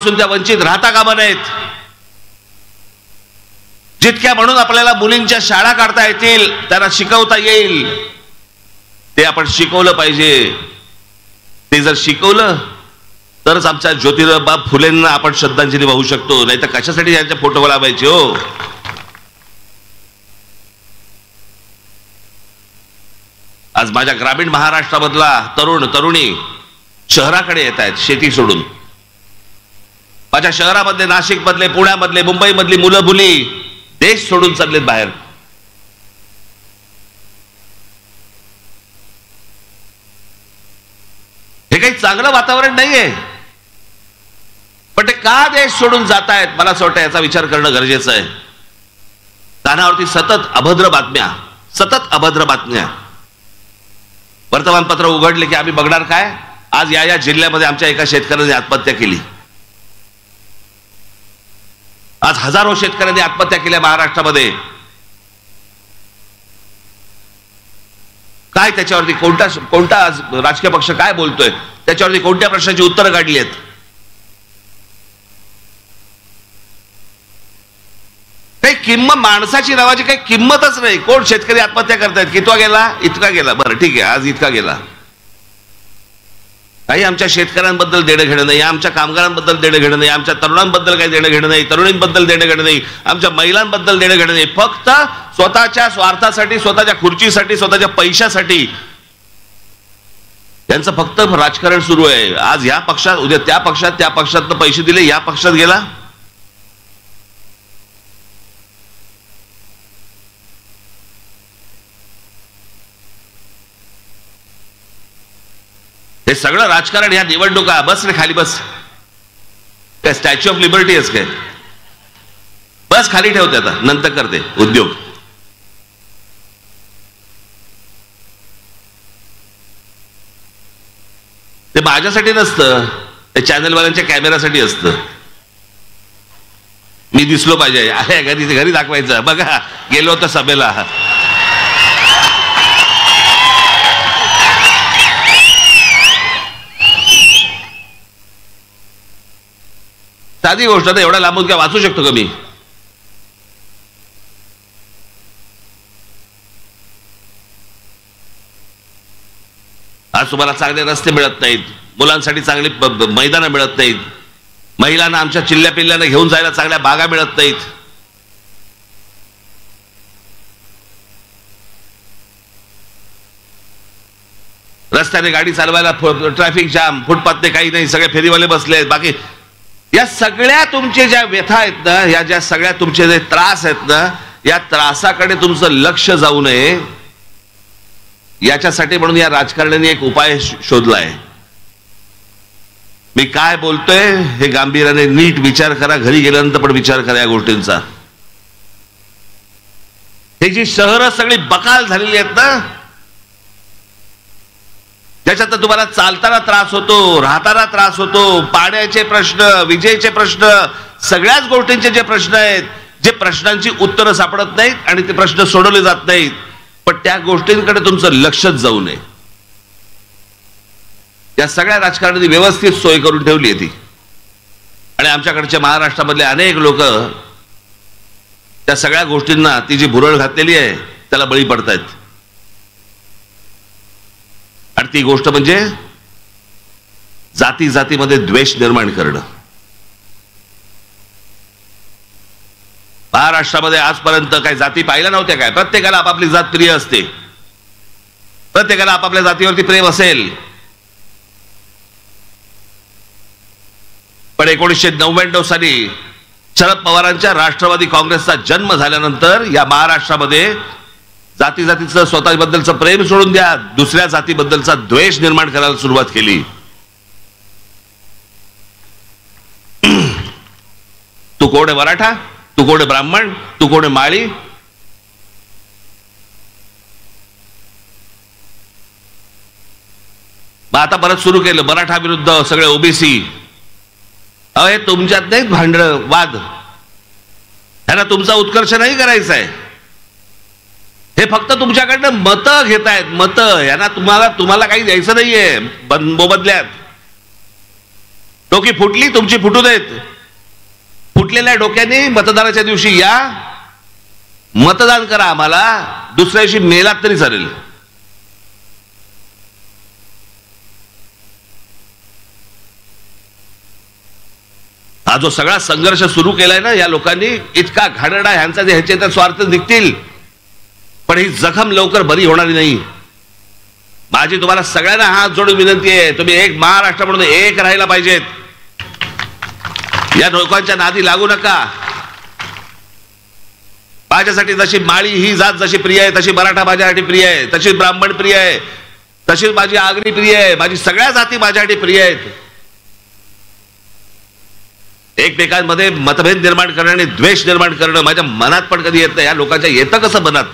त्या वंचित राहता कामा नयेत. जितक्या म्हणून आपल्याला मुलींच्या शाळा काढता येतील, त्यांना शिकवता येईल, ते आपण शिकवलं पाहिजे. ते जर शिकवलं तरच आमच्या ज्योतिबा फुलेंना आपण श्रद्धांजली वाहू शकतो. नाही तर कशासाठी यांच्या फोटो लावायचे हो. आज माझ्या ग्रामीण महाराष्ट्रामधला तरुण तरुणी शहराकडे येत आहेत शेती सोडून. माझ्या शहरामधले, नाशिक मधले, पुण्यामधले, मुंबई मधली मुलं मुली देश सोडून चाललेत बाहेर. हे काही चांगलं वातावरण नाहीये. पण ते का देश सोडून जात आहेत, मला असं वाटतं याचा विचार करणं गरजेचं आहे. कानावरती सतत अभद्र बातम्या, सतत अभद्र बातम्या. वर्तमानपत्र उघडले की आम्ही बघणार काय, आज या जिल्ह्यामध्ये आमच्या एका शेतकऱ्याने आत्महत्या केली. आज हजारो शेतकऱ्यांनी आत्महत्या केल्या महाराष्ट्रामध्ये. काय त्याच्यावरती कोणता राजकीय पक्ष काय बोलतोय, त्याच्यावरती कोणत्या प्रश्नाची उत्तरं काढली आहेत? काही किंमत, माणसाची नावाची काही किंमतच नाही. कोण शेतकरी आत्महत्या करतायत, कितवा गेला, इतका गेला, बरं ठीक आहे आज इतका गेला. काही आमच्या शेतकऱ्यांबद्दल देणं घेणं नाही, आमच्या कामगारांबद्दल देणं घेणं नाही, आमच्या तरुणांबद्दल काही देणं घेणं नाही, तरुणींबद्दल देणं घेणं नाही, आमच्या महिलांबद्दल देणं घेणं नाही. फक्त स्वतःच्या स्वार्थासाठी, स्वतःच्या खुर्चीसाठी, स्वतःच्या पैशासाठी यांचं फक्त राजकारण सुरू आहे. आज या पक्षात, उद्या त्या पक्षात, त्या पक्षातनं पैसे दिले, या पक्षात गेला. हे सगळं राजकारण, ह्या निवडणुका. बस रे खाली बस. काय स्टॅच्यू ऑफ लिबर्टी आहेस काय? बस खाली ठेवते, आता नंतर करते उद्योग. ते माझ्यासाठी नसतं, ते चॅनलवाल्यांच्या कॅमेरासाठी असतं. मी दिसलो पाहिजे, आहे घरी दाखवायचं, बघा गेलो होतो सभेला. साधी गोष्ट, तर एवढा लांबून काय वाचू शकतो का मी? आज तुम्हाला चांगले रस्ते मिळत नाहीत, मुलांसाठी चांगली मैदानं मिळत नाहीत, महिलांना आमच्या चिल्ल्या पिल्ल्यांना घेऊन जायला चांगल्या बागा मिळत नाहीत. रस्त्याने गाडी चालवायला ट्रॅफिक जाम, फुटपाथने काही नाही, सगळे फेरीवाले बसले आहेत. बाकी या सगळ्या तुमचे ज्या व्यथा आहेत ना, या ज्या सगळ्या तुमचे जे त्रास आहेत ना, या त्रासाकडे तुमचं लक्ष जाऊ नये याच्यासाठी म्हणून या राजकारण्यांनी एक उपाय शोधलाय. मी काय बोलतोय हे गांभीर्याने नीट विचार करा, घरी गेल्यानंतर पण विचार करा या गोष्टींचा. हे जी शहरं सगळी बकाल झालेली आहेत ना, त्याच्यात तुम्हाला चालताना त्रास होतो, राहताना त्रास होतो, पाण्याचे प्रश्न, विजेचे प्रश्न, सगळ्याच गोष्टींचे जे प्रश्न आहेत, जे प्रश्नांची उत्तरं सापडत नाहीत आणि ते प्रश्न सोडवले जात नाहीत, पण त्या गोष्टींकडे तुमचं लक्षच जाऊ नये. या सगळ्या राजकारण्यांनी व्यवस्थित सोय करून ठेवली आहे ती. आणि आमच्याकडच्या महाराष्ट्रामधले अनेक लोक त्या सगळ्या गोष्टींना, ती जी भुरळ घातलेली आहे त्याला बळी पडतायत. आणि ती गोष्ट म्हणजे जाती जातीमध्ये द्वेष निर्माण करणं. महाराष्ट्रामध्ये आजपर्यंत काही जाती पाहिल्या नव्हत्या काय? प्रत्येकाला आपापली जात प्रिय असते, प्रत्येकाला आपापल्या जातीवरती प्रेम असेल. पण 1999 साली शरद पवारांच्या राष्ट्रवादी काँग्रेसचा जन्म झाल्यानंतर या महाराष्ट्रामध्ये जाती जातीचं स्वतःबद्दलचं प्रेम सोडून द्या, दुसऱ्या जातीबद्दलचा द्वेष निर्माण करायला सुरुवात केली. तू कोण आहे मराठा, तू कोण आहे ब्राह्मण, तू कोण आहे माळी. मग आता परत सुरू केलं मराठा विरुद्ध सगळे ओबीसी. अहो हे तुमच्यात नाही भांडण वाद, ह्यांना तुमचा उत्कर्ष नाही करायचा आहे. हे फक्त तुमच्याकडनं मतं घेतायत, मतं. यांना तुम्हाला काही द्यायचं नाहीये मोबदल्यात. डोकी फुटली तुमची, फुटू देत. फुटलेल्या डोक्याने मतदानाच्या दिवशी या, मतदान करा आम्हाला, दुसऱ्या दिवशी मेलात तरी चालेल. हा जो सगळा संघर्ष सुरू केलाय ना या लोकांनी, इतका घाणेरडा ह्यांचा जे ह्याचे स्वार्थ निघतील, पण ही जखम लवकर बरी होणारी नाही. माझी तुम्हाला सगळ्यांना हात जोडून विनंती आहे, तुम्ही एक महाराष्ट्र म्हणून एक राहायला पाहिजेत. या लोकांच्या नादी लागू नका. माझ्यासाठी जशी माळी ही जात जशी प्रिय आहे, तशी मराठा माझ्यासाठी प्रिय आहे, तशी ब्राह्मण प्रिय आहे, तशीच माझी आगरी प्रिय आहे, माझी सगळ्या जाती माझ्यासाठी प्रिय आहेत. एकमेकांमध्ये मतभेद निर्माण करणं आणि द्वेष निर्माण करणं माझ्या मनात पण कधी येत नाही. या लोकांच्या येतं कसं मनात?